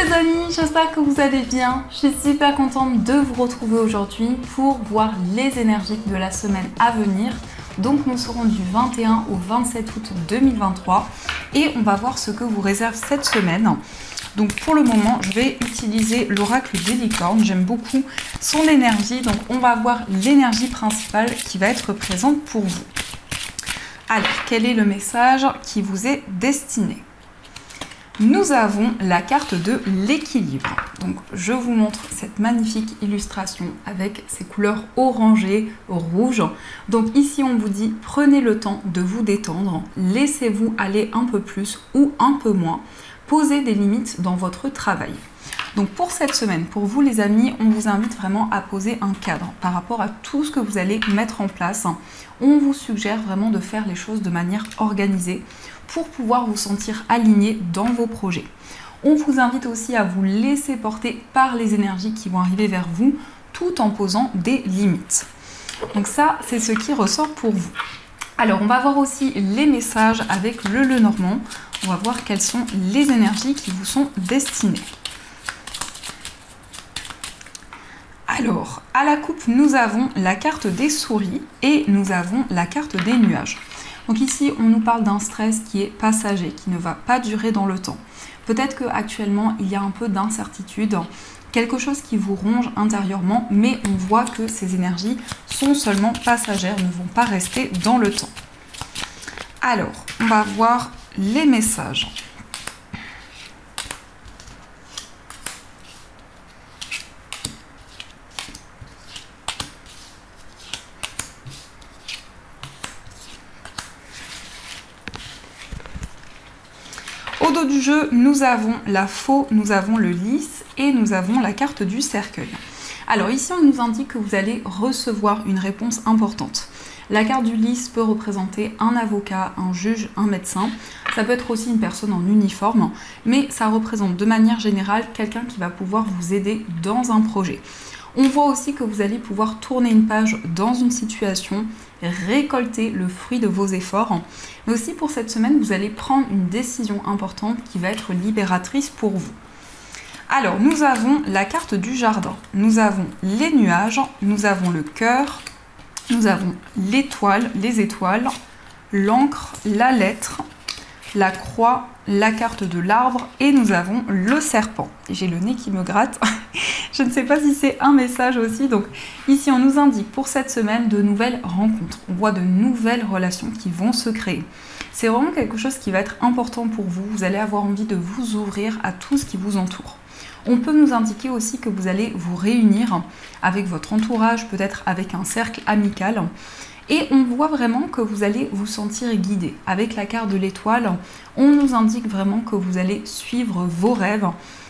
mes amis, j'espère que vous allez bien. Je suis super contente de vous retrouver aujourd'hui pour voir les énergies de la semaine à venir. Donc nous serons du 21 au 27 août 2023 et on va voir ce que vous réserve cette semaine. Donc pour le moment, je vais utiliser l'oracle des licornes. J'aime beaucoup son énergie. Donc on va voir l'énergie principale qui va être présente pour vous. Alors, quel est le message qui vous est destiné ? Nous avons la carte de l'équilibre. Donc je vous montre cette magnifique illustration avec ces couleurs orangées, rouges. Donc ici on vous dit prenez le temps de vous détendre, laissez-vous aller un peu plus ou un peu moins, posez des limites dans votre travail. Donc pour cette semaine, pour vous les amis, on vous invite vraiment à poser un cadre par rapport à tout ce que vous allez mettre en place. On vous suggère vraiment de faire les choses de manière organisée pour pouvoir vous sentir aligné dans vos projets. On vous invite aussi à vous laisser porter par les énergies qui vont arriver vers vous tout en posant des limites. Donc ça, c'est ce qui ressort pour vous. Alors, on va voir aussi les messages avec le Lenormand. On va voir quelles sont les énergies qui vous sont destinées. Alors, à la coupe, nous avons la carte des souris et nous avons la carte des nuages. Donc ici, on nous parle d'un stress qui est passager, qui ne va pas durer dans le temps. Peut-être qu'actuellement, il y a un peu d'incertitude, quelque chose qui vous ronge intérieurement, mais on voit que ces énergies sont seulement passagères, ne vont pas rester dans le temps. Alors, on va voir les messages. Au dos du jeu, nous avons la faux, nous avons le lys et nous avons la carte du cercueil. Alors ici, on nous indique que vous allez recevoir une réponse importante. La carte du lys peut représenter un avocat, un juge, un médecin. Ça peut être aussi une personne en uniforme, mais ça représente de manière générale quelqu'un qui va pouvoir vous aider dans un projet. On voit aussi que vous allez pouvoir tourner une page dans une situation, récolter le fruit de vos efforts. Mais aussi pour cette semaine, vous allez prendre une décision importante qui va être libératrice pour vous. Alors, nous avons la carte du jardin, nous avons les nuages, nous avons le cœur, nous avons l'étoile, les étoiles, l'encre, la lettre, la croix, la carte de l'arbre et nous avons le serpent. J'ai le nez qui me gratte. Je ne sais pas si c'est un message aussi. Donc ici, on nous indique pour cette semaine de nouvelles rencontres. On voit de nouvelles relations qui vont se créer. C'est vraiment quelque chose qui va être important pour vous. Vous allez avoir envie de vous ouvrir à tout ce qui vous entoure. On peut nous indiquer aussi que vous allez vous réunir avec votre entourage, peut-être avec un cercle amical. Et on voit vraiment que vous allez vous sentir guidé. Avec la carte de l'étoile, on nous indique vraiment que vous allez suivre vos rêves,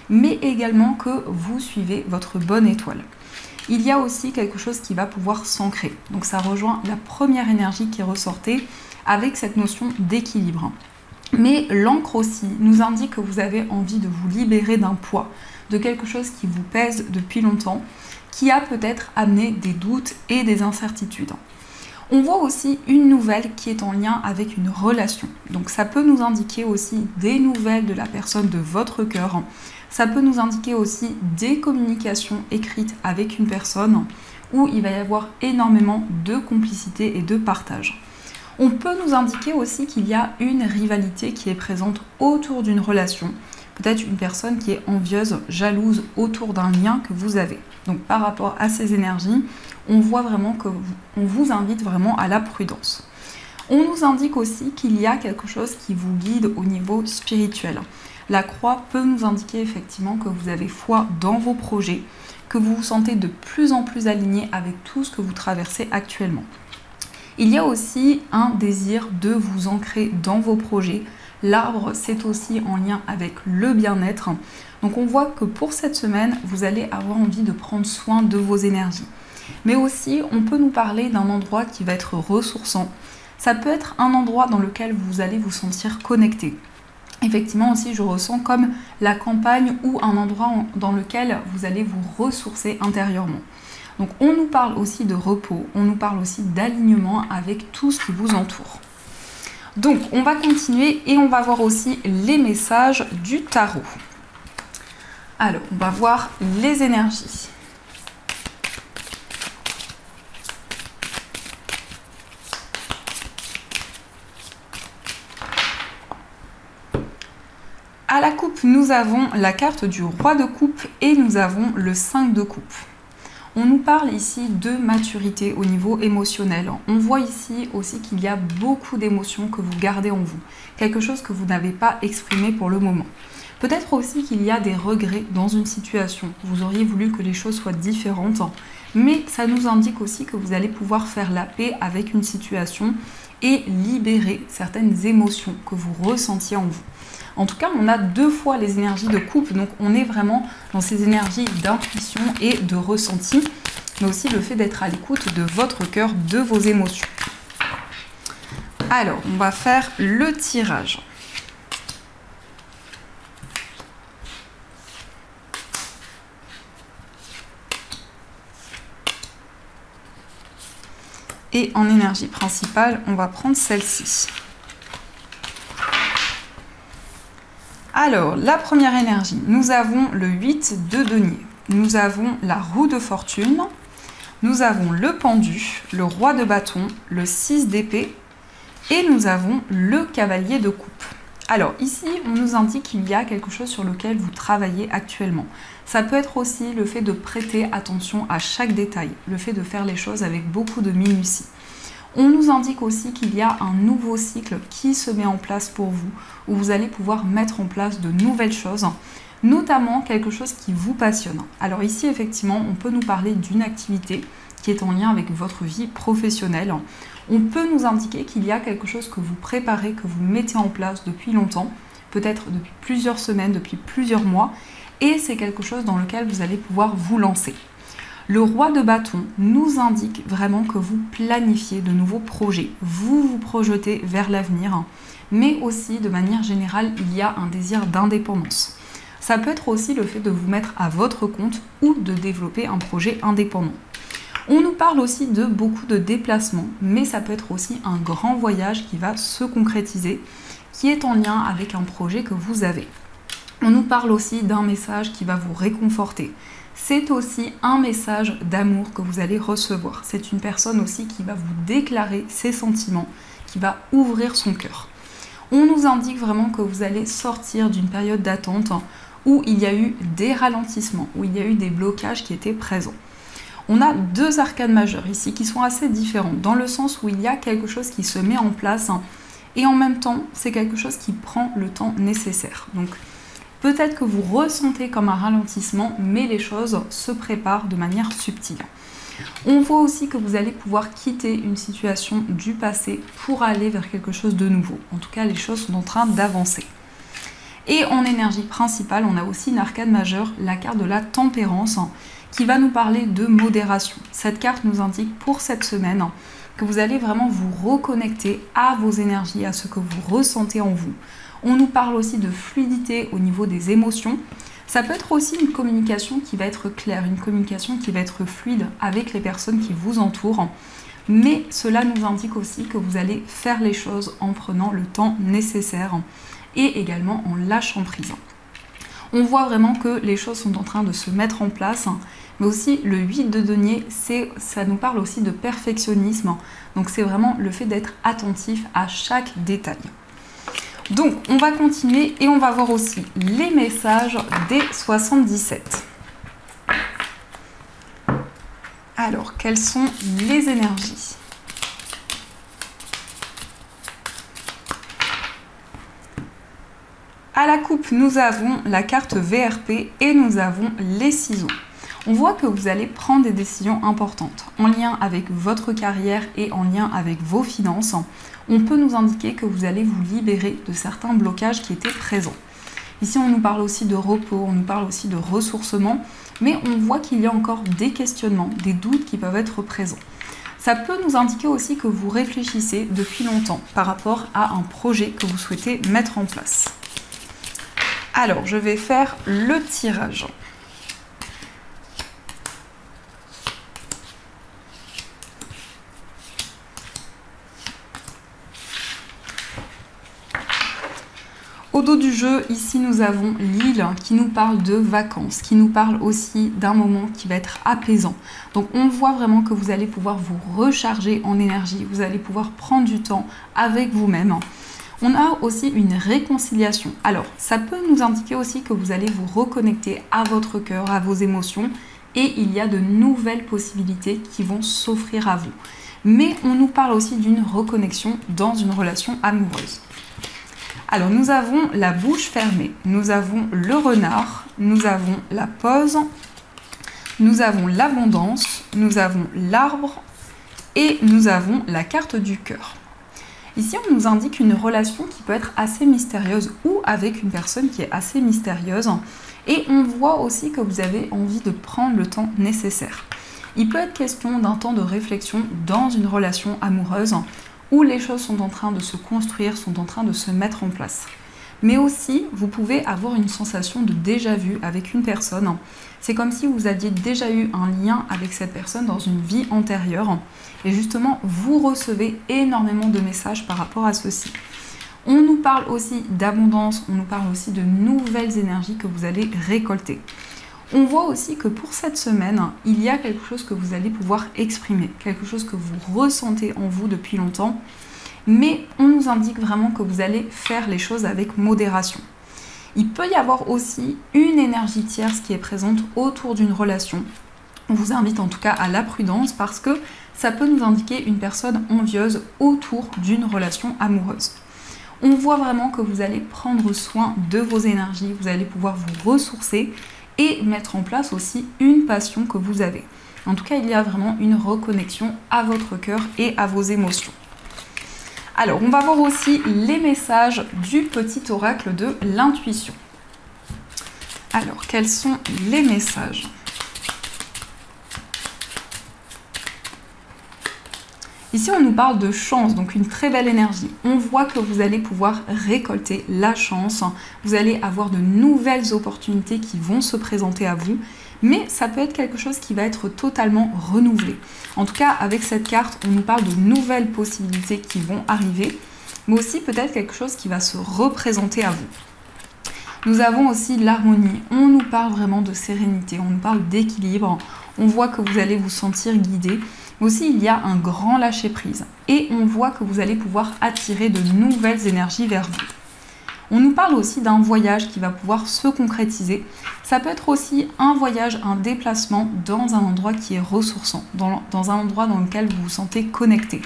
mais également que vous suivez votre bonne étoile. Il y a aussi quelque chose qui va pouvoir s'ancrer. Donc ça rejoint la première énergie qui ressortait avec cette notion d'équilibre. Mais l'encre aussi nous indique que vous avez envie de vous libérer d'un poids, de quelque chose qui vous pèse depuis longtemps, qui a peut-être amené des doutes et des incertitudes. On voit aussi une nouvelle qui est en lien avec une relation. Donc ça peut nous indiquer aussi des nouvelles de la personne de votre cœur. Ça peut nous indiquer aussi des communications écrites avec une personne où il va y avoir énormément de complicité et de partage. On peut nous indiquer aussi qu'il y a une rivalité qui est présente autour d'une relation. Peut-être une personne qui est envieuse, jalouse autour d'un lien que vous avez. Donc par rapport à ces énergies, on voit vraiment qu'on vous invite vraiment à la prudence. On nous indique aussi qu'il y a quelque chose qui vous guide au niveau spirituel. La croix peut nous indiquer effectivement que vous avez foi dans vos projets, que vous vous sentez de plus en plus aligné avec tout ce que vous traversez actuellement. Il y a aussi un désir de vous ancrer dans vos projets. L'arbre, c'est aussi en lien avec le bien-être. Donc on voit que pour cette semaine, vous allez avoir envie de prendre soin de vos énergies. Mais aussi, on peut nous parler d'un endroit qui va être ressourçant. Ça peut être un endroit dans lequel vous allez vous sentir connecté. Effectivement aussi, je ressens comme la campagne ou un endroit dans lequel vous allez vous ressourcer intérieurement. Donc on nous parle aussi de repos, on nous parle aussi d'alignement avec tout ce qui vous entoure. Donc on va continuer et on va voir aussi les messages du tarot. Alors, on va voir les énergies. À la coupe, nous avons la carte du roi de coupe et nous avons le 5 de coupe. On nous parle ici de maturité au niveau émotionnel. On voit ici aussi qu'il y a beaucoup d'émotions que vous gardez en vous, quelque chose que vous n'avez pas exprimé pour le moment. Peut-être aussi qu'il y a des regrets dans une situation. Vous auriez voulu que les choses soient différentes, mais ça nous indique aussi que vous allez pouvoir faire la paix avec une situation et libérer certaines émotions que vous ressentiez en vous. En tout cas, on a 2 fois les énergies de coupe, donc on est vraiment dans ces énergies d'intuition et de ressenti, mais aussi le fait d'être à l'écoute de votre cœur, de vos émotions. Alors, on va faire le tirage. Et en énergie principale, on va prendre celle-ci. Alors, la première énergie, nous avons le 8 de denier, nous avons la roue de fortune, nous avons le pendu, le roi de bâton, le 6 d'épée et nous avons le cavalier de coupe. Alors ici, on nous indique qu'il y a quelque chose sur lequel vous travaillez actuellement. Ça peut être aussi le fait de prêter attention à chaque détail, le fait de faire les choses avec beaucoup de minutie. On nous indique aussi qu'il y a un nouveau cycle qui se met en place pour vous, où vous allez pouvoir mettre en place de nouvelles choses, notamment quelque chose qui vous passionne. Alors ici, effectivement, on peut nous parler d'une activité qui est en lien avec votre vie professionnelle. On peut nous indiquer qu'il y a quelque chose que vous préparez, que vous mettez en place depuis longtemps, peut-être depuis plusieurs semaines, depuis plusieurs mois, et c'est quelque chose dans lequel vous allez pouvoir vous lancer. Le roi de bâton nous indique vraiment que vous planifiez de nouveaux projets, vous vous projetez vers l'avenir, mais aussi de manière générale, il y a un désir d'indépendance. Ça peut être aussi le fait de vous mettre à votre compte ou de développer un projet indépendant. On nous parle aussi de beaucoup de déplacements, mais ça peut être aussi un grand voyage qui va se concrétiser, qui est en lien avec un projet que vous avez. On nous parle aussi d'un message qui va vous réconforter. C'est aussi un message d'amour que vous allez recevoir. C'est une personne aussi qui va vous déclarer ses sentiments, qui va ouvrir son cœur. On nous indique vraiment que vous allez sortir d'une période d'attente où il y a eu des ralentissements, où il y a eu des blocages qui étaient présents. On a 2 arcanes majeures ici qui sont assez différentes, dans le sens où il y a quelque chose qui se met en place et en même temps, c'est quelque chose qui prend le temps nécessaire. Donc, peut-être que vous ressentez comme un ralentissement, mais les choses se préparent de manière subtile. On voit aussi que vous allez pouvoir quitter une situation du passé pour aller vers quelque chose de nouveau. En tout cas, les choses sont en train d'avancer. Et en énergie principale, on a aussi une arcane majeure, la carte de la tempérance, qui va nous parler de modération. Cette carte nous indique pour cette semaine que vous allez vraiment vous reconnecter à vos énergies, à ce que vous ressentez en vous. On nous parle aussi de fluidité au niveau des émotions. Ça peut être aussi une communication qui va être claire, une communication qui va être fluide avec les personnes qui vous entourent. Mais cela nous indique aussi que vous allez faire les choses en prenant le temps nécessaire et également en lâchant prise. On voit vraiment que les choses sont en train de se mettre en place, mais aussi le 8 de denier, ça nous parle aussi de perfectionnisme. Donc c'est vraiment le fait d'être attentif à chaque détail. Donc on va continuer et on va voir aussi les messages des 77. Alors, quelles sont les énergies ? À la coupe, nous avons la carte VRP et nous avons les ciseaux. On voit que vous allez prendre des décisions importantes en lien avec votre carrière et en lien avec vos finances. On peut nous indiquer que vous allez vous libérer de certains blocages qui étaient présents. Ici, on nous parle aussi de repos, on nous parle aussi de ressourcement, mais on voit qu'il y a encore des questionnements, des doutes qui peuvent être présents. Ça peut nous indiquer aussi que vous réfléchissez depuis longtemps par rapport à un projet que vous souhaitez mettre en place. Alors, je vais faire le tirage. Au dos du jeu, ici nous avons l'île qui nous parle de vacances, qui nous parle aussi d'un moment qui va être apaisant. Donc on voit vraiment que vous allez pouvoir vous recharger en énergie, vous allez pouvoir prendre du temps avec vous-même. On a aussi une réconciliation. Alors ça peut nous indiquer aussi que vous allez vous reconnecter à votre cœur, à vos émotions, et il y a de nouvelles possibilités qui vont s'offrir à vous. Mais on nous parle aussi d'une reconnexion dans une relation amoureuse. Alors nous avons la bouche fermée, nous avons le renard, nous avons la pause, nous avons l'abondance, nous avons l'arbre et nous avons la carte du cœur. Ici on nous indique une relation qui peut être assez mystérieuse ou avec une personne qui est assez mystérieuse, et on voit aussi que vous avez envie de prendre le temps nécessaire. Il peut être question d'un temps de réflexion dans une relation amoureuse où les choses sont en train de se construire, sont en train de se mettre en place. Mais aussi, vous pouvez avoir une sensation de déjà-vu avec une personne. C'est comme si vous aviez déjà eu un lien avec cette personne dans une vie antérieure. Et justement, vous recevez énormément de messages par rapport à ceci. On nous parle aussi d'abondance, on nous parle aussi de nouvelles énergies que vous allez récolter. On voit aussi que pour cette semaine, il y a quelque chose que vous allez pouvoir exprimer, quelque chose que vous ressentez en vous depuis longtemps, mais on nous indique vraiment que vous allez faire les choses avec modération. Il peut y avoir aussi une énergie tierce qui est présente autour d'une relation. On vous invite en tout cas à la prudence parce que ça peut nous indiquer une personne envieuse autour d'une relation amoureuse. On voit vraiment que vous allez prendre soin de vos énergies, vous allez pouvoir vous ressourcer et mettre en place aussi une passion que vous avez. En tout cas, il y a vraiment une reconnexion à votre cœur et à vos émotions. Alors, on va voir aussi les messages du petit oracle de l'intuition. Alors, quels sont les messages ? Ici, on nous parle de chance, donc une très belle énergie. On voit que vous allez pouvoir récolter la chance, vous allez avoir de nouvelles opportunités qui vont se présenter à vous, mais ça peut être quelque chose qui va être totalement renouvelé. En tout cas, avec cette carte, on nous parle de nouvelles possibilités qui vont arriver, mais aussi peut-être quelque chose qui va se représenter à vous. Nous avons aussi l'harmonie, on nous parle vraiment de sérénité, on nous parle d'équilibre, on voit que vous allez vous sentir guidé. Mais aussi, il y a un grand lâcher-prise et on voit que vous allez pouvoir attirer de nouvelles énergies vers vous. On nous parle aussi d'un voyage qui va pouvoir se concrétiser. Ça peut être aussi un voyage, un déplacement dans un endroit qui est ressourçant, dans un endroit dans lequel vous vous sentez connecté.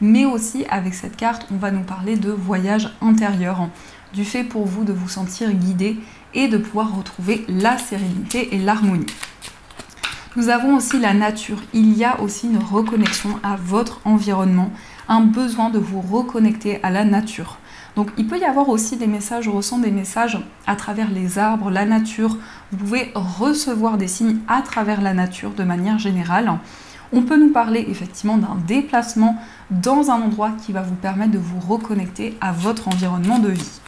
Mais aussi, avec cette carte, on va nous parler de voyage intérieur, du fait pour vous de vous sentir guidé et de pouvoir retrouver la sérénité et l'harmonie. Nous avons aussi la nature. Il y a aussi une reconnexion à votre environnement, un besoin de vous reconnecter à la nature. Donc il peut y avoir aussi des messages, je ressens des messages à travers les arbres, la nature. Vous pouvez recevoir des signes à travers la nature de manière générale. On peut nous parler effectivement d'un déplacement dans un endroit qui va vous permettre de vous reconnecter à votre environnement de vie.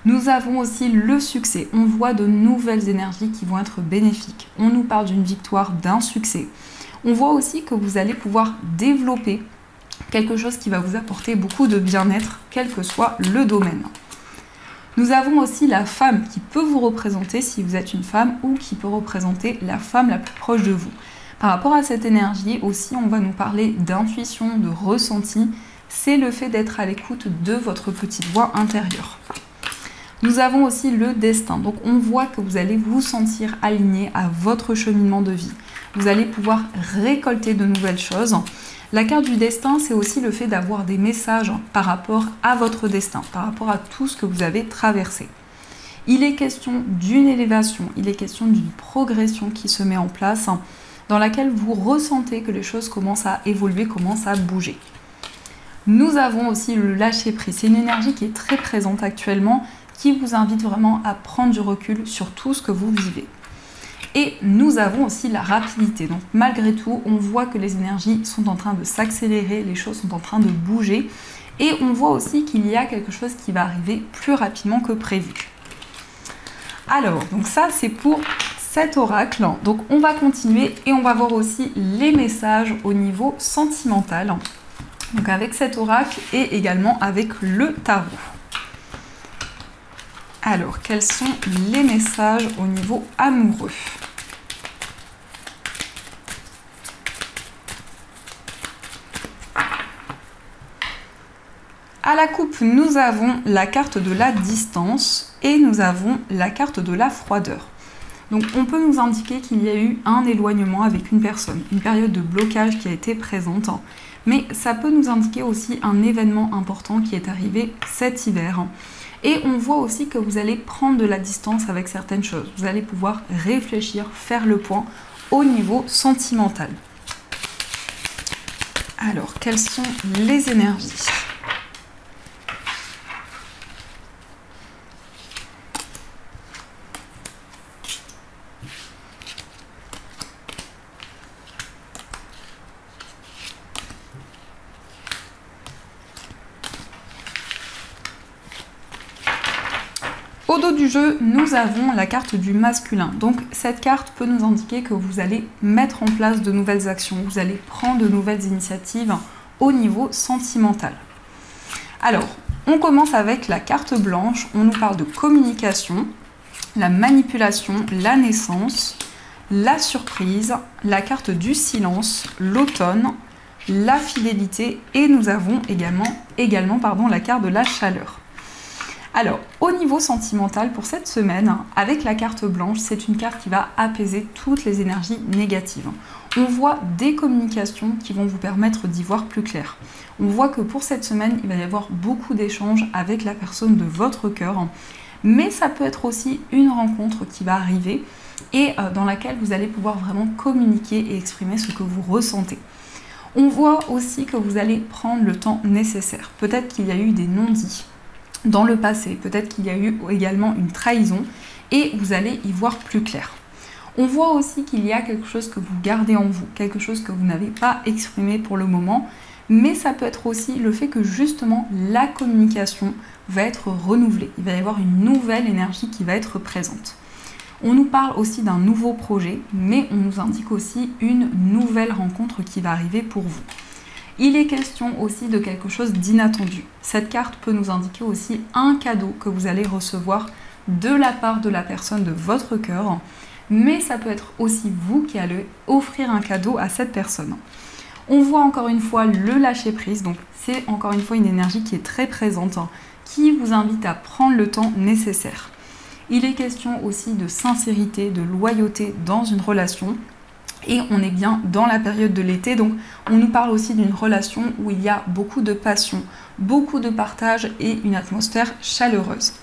Nous avons aussi le succès. On voit de nouvelles énergies qui vont être bénéfiques. On nous parle d'une victoire, d'un succès. On voit aussi que vous allez pouvoir développer quelque chose qui va vous apporter beaucoup de bien-être, quel que soit le domaine. Nous avons aussi la femme qui peut vous représenter si vous êtes une femme ou qui peut représenter la femme la plus proche de vous. Par rapport à cette énergie aussi, on va nous parler d'intuition, de ressenti. C'est le fait d'être à l'écoute de votre petite voix intérieure. Nous avons aussi le destin, donc on voit que vous allez vous sentir aligné à votre cheminement de vie. Vous allez pouvoir récolter de nouvelles choses. La carte du destin, c'est aussi le fait d'avoir des messages par rapport à votre destin, par rapport à tout ce que vous avez traversé. Il est question d'une élévation, il est question d'une progression qui se met en place, dans laquelle vous ressentez que les choses commencent à évoluer, commencent à bouger. Nous avons aussi le lâcher-prise, c'est une énergie qui est très présente actuellement, qui vous invite vraiment à prendre du recul sur tout ce que vous vivez. Et nous avons aussi la rapidité. Donc malgré tout, on voit que les énergies sont en train de s'accélérer, les choses sont en train de bouger. Et on voit aussi qu'il y a quelque chose qui va arriver plus rapidement que prévu. Alors, donc ça c'est pour cet oracle. Donc on va continuer et on va voir aussi les messages au niveau sentimental. Donc avec cet oracle et également avec le tarot. Alors, quels sont les messages au niveau amoureux? À la coupe, nous avons la carte de la distance et nous avons la carte de la froideur. Donc on peut nous indiquer qu'il y a eu un éloignement avec une personne, une période de blocage qui a été présente, mais ça peut nous indiquer aussi un événement important qui est arrivé cet hiver. Et on voit aussi que vous allez prendre de la distance avec certaines choses. Vous allez pouvoir réfléchir, faire le point au niveau sentimental. Alors, quelles sont les énergies ? Au dos du jeu, nous avons la carte du masculin. Donc cette carte peut nous indiquer que vous allez mettre en place de nouvelles actions, vous allez prendre de nouvelles initiatives au niveau sentimental. Alors, on commence avec la carte blanche. On nous parle de communication, la manipulation, la naissance, la surprise, la carte du silence, l'automne, la fidélité et nous avons également la carte de la chaleur. Alors, au niveau sentimental, pour cette semaine, avec la carte blanche, c'est une carte qui va apaiser toutes les énergies négatives. On voit des communications qui vont vous permettre d'y voir plus clair. On voit que pour cette semaine, il va y avoir beaucoup d'échanges avec la personne de votre cœur, mais ça peut être aussi une rencontre qui va arriver et dans laquelle vous allez pouvoir vraiment communiquer et exprimer ce que vous ressentez. On voit aussi que vous allez prendre le temps nécessaire. Peut-être qu'il y a eu des non-dits dans le passé, peut-être qu'il y a eu également une trahison et vous allez y voir plus clair. On voit aussi qu'il y a quelque chose que vous gardez en vous, quelque chose que vous n'avez pas exprimé pour le moment, mais ça peut être aussi le fait que justement la communication va être renouvelée. Il va y avoir une nouvelle énergie qui va être présente. On nous parle aussi d'un nouveau projet, mais on nous indique aussi une nouvelle rencontre qui va arriver pour vous. Il est question aussi de quelque chose d'inattendu. Cette carte peut nous indiquer aussi un cadeau que vous allez recevoir de la part de la personne de votre cœur, mais ça peut être aussi vous qui allez offrir un cadeau à cette personne. On voit encore une fois le lâcher prise, donc c'est encore une fois une énergie qui est très présente, qui vous invite à prendre le temps nécessaire. Il est question aussi de sincérité, de loyauté dans une relation. Et on est bien dans la période de l'été, donc on nous parle aussi d'une relation où il y a beaucoup de passion, beaucoup de partage et une atmosphère chaleureuse.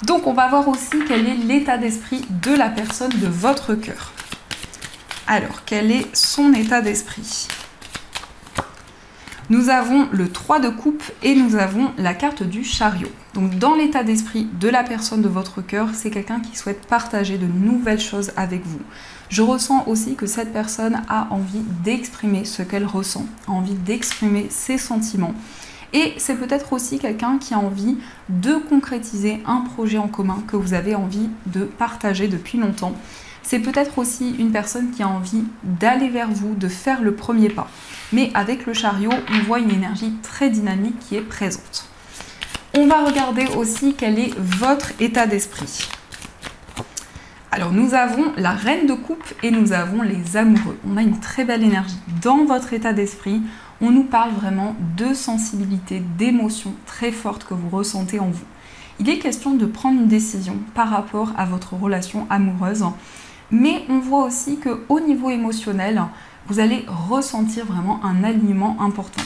Donc on va voir aussi quel est l'état d'esprit de la personne de votre cœur. Alors, quel est son état d'esprit ? Nous avons le 3 de coupe et nous avons la carte du chariot. Donc dans l'état d'esprit de la personne de votre cœur, c'est quelqu'un qui souhaite partager de nouvelles choses avec vous. Je ressens aussi que cette personne a envie d'exprimer ce qu'elle ressent, a envie d'exprimer ses sentiments. Et c'est peut-être aussi quelqu'un qui a envie de concrétiser un projet en commun que vous avez envie de partager depuis longtemps. C'est peut-être aussi une personne qui a envie d'aller vers vous, de faire le premier pas. Mais avec le chariot, on voit une énergie très dynamique qui est présente. On va regarder aussi quel est votre état d'esprit. Alors nous avons la reine de coupe et nous avons les amoureux. On a une très belle énergie dans votre état d'esprit. On nous parle vraiment de sensibilité, d'émotions très fortes que vous ressentez en vous. Il est question de prendre une décision par rapport à votre relation amoureuse. Mais on voit aussi qu'au niveau émotionnel, vous allez ressentir vraiment un alignement important.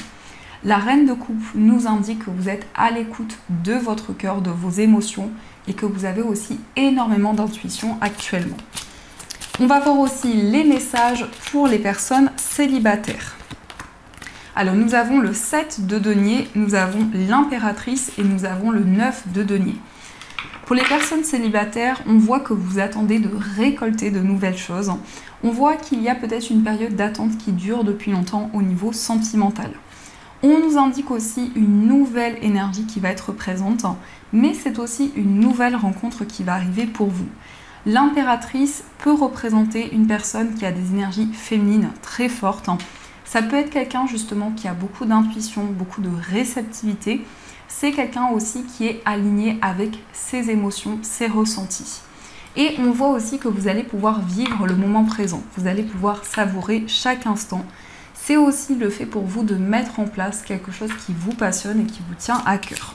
La reine de coupe nous indique que vous êtes à l'écoute de votre cœur, de vos émotions et que vous avez aussi énormément d'intuition actuellement. On va voir aussi les messages pour les personnes célibataires. Alors nous avons le 7 de denier, nous avons l'impératrice et nous avons le 9 de denier. Pour les personnes célibataires, on voit que vous attendez de récolter de nouvelles choses. On voit qu'il y a peut-être une période d'attente qui dure depuis longtemps au niveau sentimental. On nous indique aussi une nouvelle énergie qui va être présente, mais c'est aussi une nouvelle rencontre qui va arriver pour vous. L'impératrice peut représenter une personne qui a des énergies féminines très fortes. Ça peut être quelqu'un justement qui a beaucoup d'intuition, beaucoup de réceptivité, c'est quelqu'un aussi qui est aligné avec ses émotions, ses ressentis. Et on voit aussi que vous allez pouvoir vivre le moment présent, vous allez pouvoir savourer chaque instant. C'est aussi le fait pour vous de mettre en place quelque chose qui vous passionne et qui vous tient à cœur.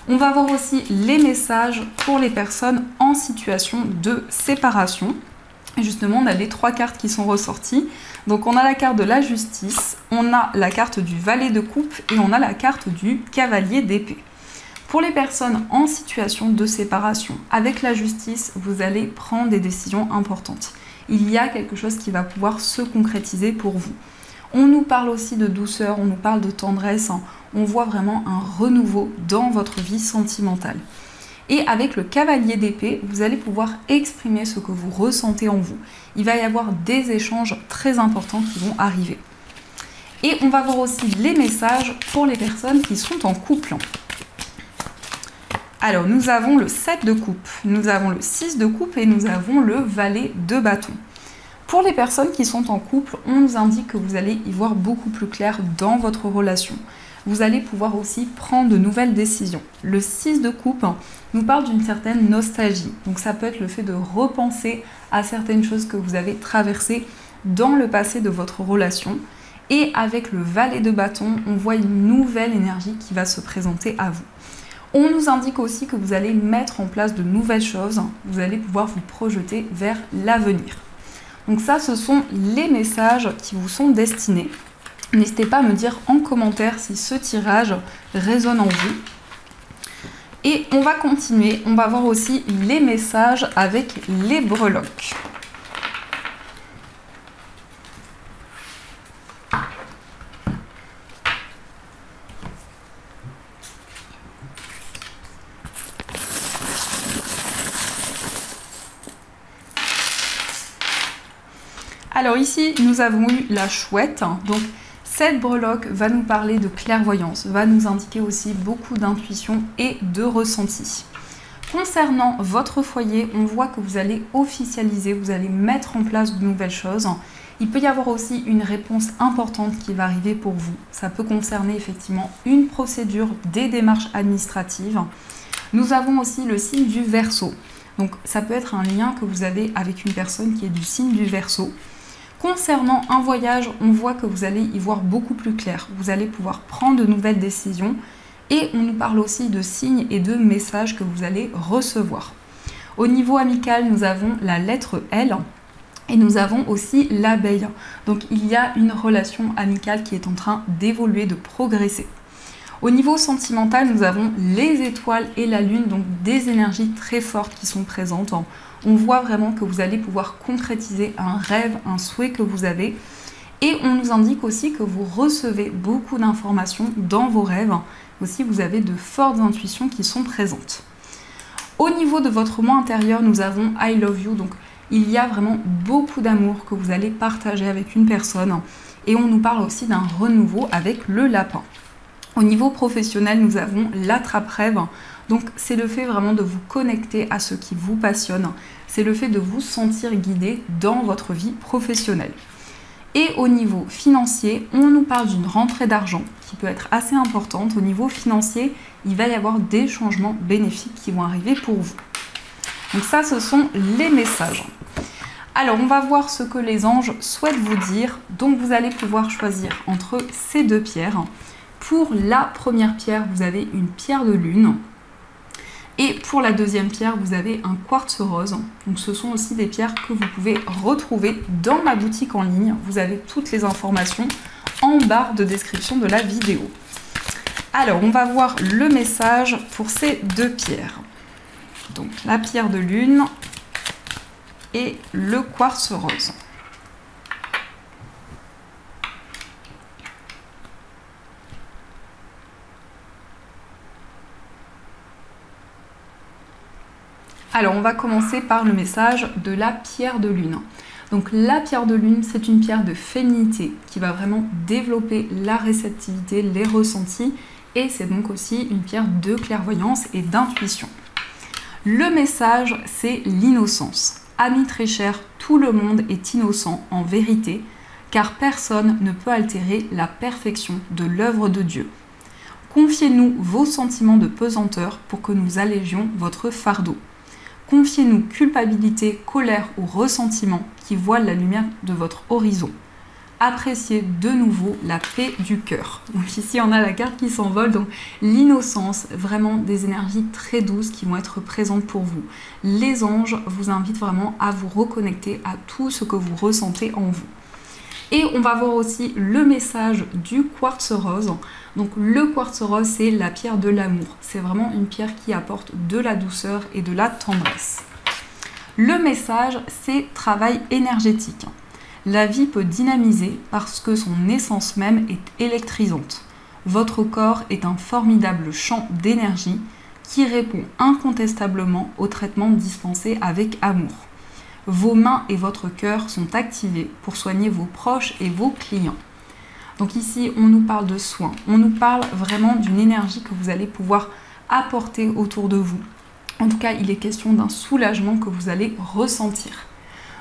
On va voir aussi les messages pour les personnes en situation de séparation. Et justement, on a les 3 cartes qui sont ressorties. Donc on a la carte de la justice, on a la carte du valet de coupe et on a la carte du cavalier d'épée. Pour les personnes en situation de séparation, avec la justice, vous allez prendre des décisions importantes. Il y a quelque chose qui va pouvoir se concrétiser pour vous. On nous parle aussi de douceur, on nous parle de tendresse, on voit vraiment un renouveau dans votre vie sentimentale. Et avec le cavalier d'épée, vous allez pouvoir exprimer ce que vous ressentez en vous. Il va y avoir des échanges très importants qui vont arriver. Et on va voir aussi les messages pour les personnes qui sont en couple. Alors, nous avons le 7 de coupe, nous avons le 6 de coupe et nous avons le valet de bâton. Pour les personnes qui sont en couple, on nous indique que vous allez y voir beaucoup plus clair dans votre relation. Vous allez pouvoir aussi prendre de nouvelles décisions. Le 6 de coupe nous parle d'une certaine nostalgie. Donc ça peut être le fait de repenser à certaines choses que vous avez traversées dans le passé de votre relation. Et avec le valet de bâton, on voit une nouvelle énergie qui va se présenter à vous. On nous indique aussi que vous allez mettre en place de nouvelles choses. Vous allez pouvoir vous projeter vers l'avenir. Donc ça, ce sont les messages qui vous sont destinés. N'hésitez pas à me dire en commentaire si ce tirage résonne en vous. Et on va continuer, on va voir aussi les messages avec les breloques. Alors ici, nous avons eu la chouette. Donc cette breloque va nous parler de clairvoyance, va nous indiquer aussi beaucoup d'intuition et de ressenti. Concernant votre foyer, on voit que vous allez officialiser, vous allez mettre en place de nouvelles choses. Il peut y avoir aussi une réponse importante qui va arriver pour vous. Ça peut concerner effectivement une procédure, des démarches administratives. Nous avons aussi le signe du Verseau. Donc ça peut être un lien que vous avez avec une personne qui est du signe du Verseau. Concernant un voyage, on voit que vous allez y voir beaucoup plus clair. Vous allez pouvoir prendre de nouvelles décisions et on nous parle aussi de signes et de messages que vous allez recevoir. Au niveau amical, nous avons la lettre L et nous avons aussi l'abeille. Donc il y a une relation amicale qui est en train d'évoluer, de progresser. Au niveau sentimental, nous avons les étoiles et la lune, donc des énergies très fortes qui sont présentes. On voit vraiment que vous allez pouvoir concrétiser un rêve, un souhait que vous avez. Et on nous indique aussi que vous recevez beaucoup d'informations dans vos rêves. Aussi, vous avez de fortes intuitions qui sont présentes. Au niveau de votre moi intérieur, nous avons I love you. Donc, il y a vraiment beaucoup d'amour que vous allez partager avec une personne. Et on nous parle aussi d'un renouveau avec le lapin. Au niveau professionnel, nous avons l'attrape-rêve. Donc c'est le fait vraiment de vous connecter à ce qui vous passionne. C'est le fait de vous sentir guidé dans votre vie professionnelle. Et au niveau financier, on nous parle d'une rentrée d'argent qui peut être assez importante. Au niveau financier, il va y avoir des changements bénéfiques qui vont arriver pour vous. Donc ça, ce sont les messages. Alors, on va voir ce que les anges souhaitent vous dire. Donc vous allez pouvoir choisir entre ces deux pierres. Pour la première pierre, vous avez une pierre de lune. Et pour la deuxième pierre, vous avez un quartz rose. Donc ce sont aussi des pierres que vous pouvez retrouver dans ma boutique en ligne. Vous avez toutes les informations en barre de description de la vidéo. Alors, on va voir le message pour ces deux pierres. Donc la pierre de lune et le quartz rose. Alors, on va commencer par le message de la pierre de lune. Donc, la pierre de lune, c'est une pierre de féminité qui va vraiment développer la réceptivité, les ressentis. Et c'est donc aussi une pierre de clairvoyance et d'intuition. Le message, c'est l'innocence. Amis très chers, tout le monde est innocent en vérité, car personne ne peut altérer la perfection de l'œuvre de Dieu. Confiez-nous vos sentiments de pesanteur pour que nous allégions votre fardeau. Confiez-nous culpabilité, colère ou ressentiment qui voilent la lumière de votre horizon. Appréciez de nouveau la paix du cœur. Donc ici on a la carte qui s'envole, donc l'innocence, vraiment des énergies très douces qui vont être présentes pour vous. Les anges vous invitent vraiment à vous reconnecter à tout ce que vous ressentez en vous. Et on va voir aussi le message du quartz rose. Donc le quartz rose, c'est la pierre de l'amour. C'est vraiment une pierre qui apporte de la douceur et de la tendresse. Le message, c'est travail énergétique. La vie peut dynamiser parce que son essence même est électrisante. Votre corps est un formidable champ d'énergie qui répond incontestablement au traitement dispensé avec amour. Vos mains et votre cœur sont activés pour soigner vos proches et vos clients. Donc ici, on nous parle de soins, on nous parle vraiment d'une énergie que vous allez pouvoir apporter autour de vous. En tout cas, il est question d'un soulagement que vous allez ressentir.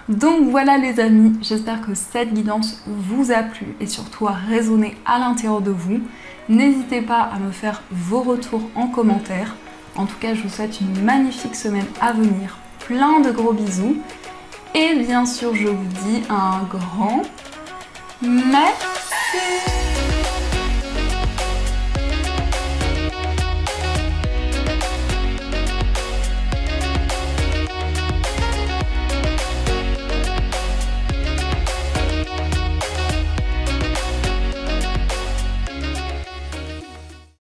Donc voilà les amis, j'espère que cette guidance vous a plu et surtout a résonné à l'intérieur de vous. N'hésitez pas à me faire vos retours en commentaire. En tout cas, je vous souhaite une magnifique semaine à venir. Plein de gros bisous. Et bien sûr, je vous dis un grand merci.